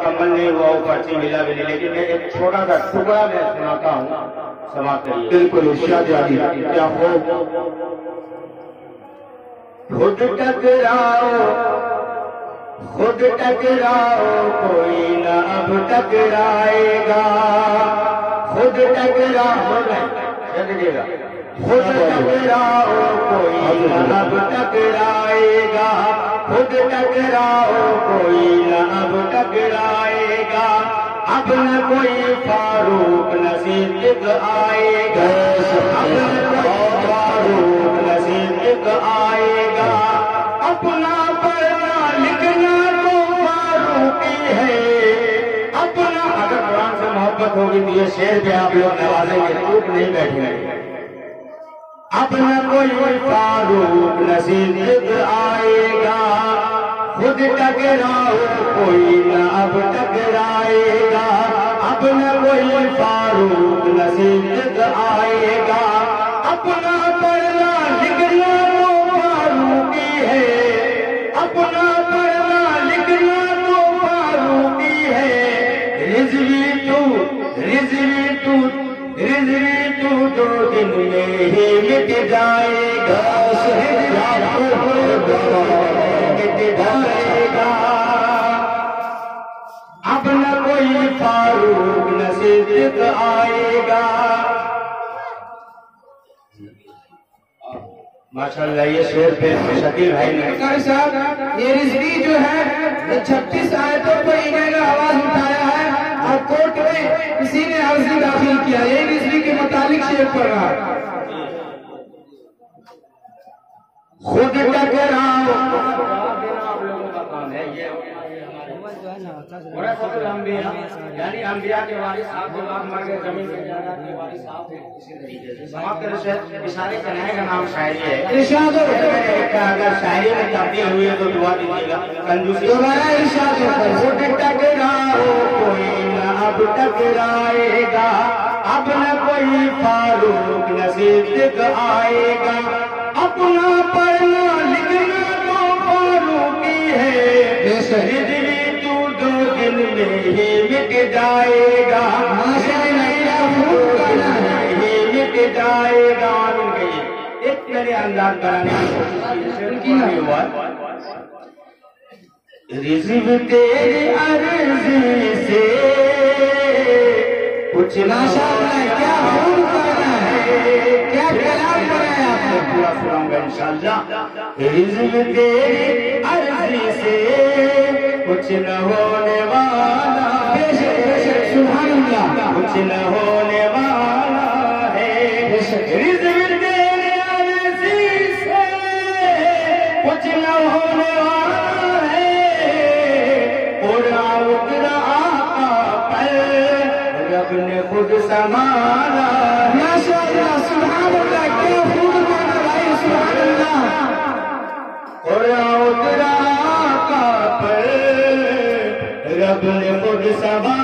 مکمل نہیں ہوا وہ پرچی ملا بھی نہیں، لیکن میں ایک چھوٹا سا ٹکڑا میں سناتا ہوں، سماعت کریے۔ بالکل ارشاد جاری کیا خوب۔ خود ٹکراؤ خود ٹکراؤ کوئی نہ اب ٹکرائے گا، خود ٹکراؤ خود ٹکراؤ کوئی نہ اب ٹکرائے گا، خود ٹکراؤ کوئی نہ اب ٹکرائے گا، اب نہ کوئی فاروق نہ صدیق آئے گا، اب نہ کوئی فاروق نہ صدیق آئے گا، اپنا پڑھنا لکھنا تو فاروقی ہے، اپنا اگر قرآن سے محبت ہوگی تو یہ شعر پہ آپ لوگ نوازیں گے، چوپ نہیں بیٹھیں گے۔ اب نہ کوئی فاروق نہ صدیق آئے گا، خود ٹکراؤ کوئی نہ اب ٹکرائے گا، اب نہ کوئی فاروق نہ صدیق آئے گا، اپنا پڑھنا لکھنا تو فاروقی ہے، اپنا پڑھنا لکھنا تو فاروقی ہے، رضوی تو دو دن میں ہی مٹ جائے گا، مٹ جائے گا، اب نہ کوئی فاروق نہ صدیق آئے گا۔ ماشاءاللہ یہ شعر پہ شکیل بھائی نے قاری صاحب یہ رضوی جو ہے 36 آیتوں پر انہوں نے آواز اٹھایا ہے اور کورٹ میں کسی نے عرضی داخل کیا، یہ رضوی کے متعلق شعر پڑھ رہا ہے۔ خود ٹکراؤ یعنی انبیاء کے وارث آپ جب آپ مر گئے زمین کے جائیداد کے وارث آپ ہیں، اسی طریقے سے سماعت کرے سے اشارے کنائے کا نام شاعری ہے۔ ارشاد ہو اگر شاعری میں تبدیل ہوئی ہے تو دعا دیجیے گا کنجوسی۔ دوبارہ ارشاد ہو خود ٹکراؤ کوئی نہ اب ٹکرائے گا، اب نہ کوئی فاروق نہ صدیق آئے گا، اپنا پڑھنا لکھنا تو فاروقی ہے، رضوی تو دو دن میں ہی مٹ جائے گا، مٹ جائے گا۔ ایک میرے انداز بنانے کی ہوا رضوی تیری عرضی سے کچھ ماشاءاللہ کیا خوب کرنا ہے، کیا کلام کرنا ہے آپ نے، پورا سناؤں گا انشاءاللہ۔ رضوی تیری عرضی سے کچھ نہ ہونے والا، بے شک سبحان اللہ، کچھ نہ ہونے والا ہے، رضوی تیری عرضی سے کچھ نہ ہونے والا ہے، قرآن اترا آقا پر رب نے خود سنبھالا، ماشاءاللہ سبحان اللہ، کیا خوب کرنا بھائی سبحان اللہ۔ قرآن اترا آقا پر رب نے خود سنبھالا۔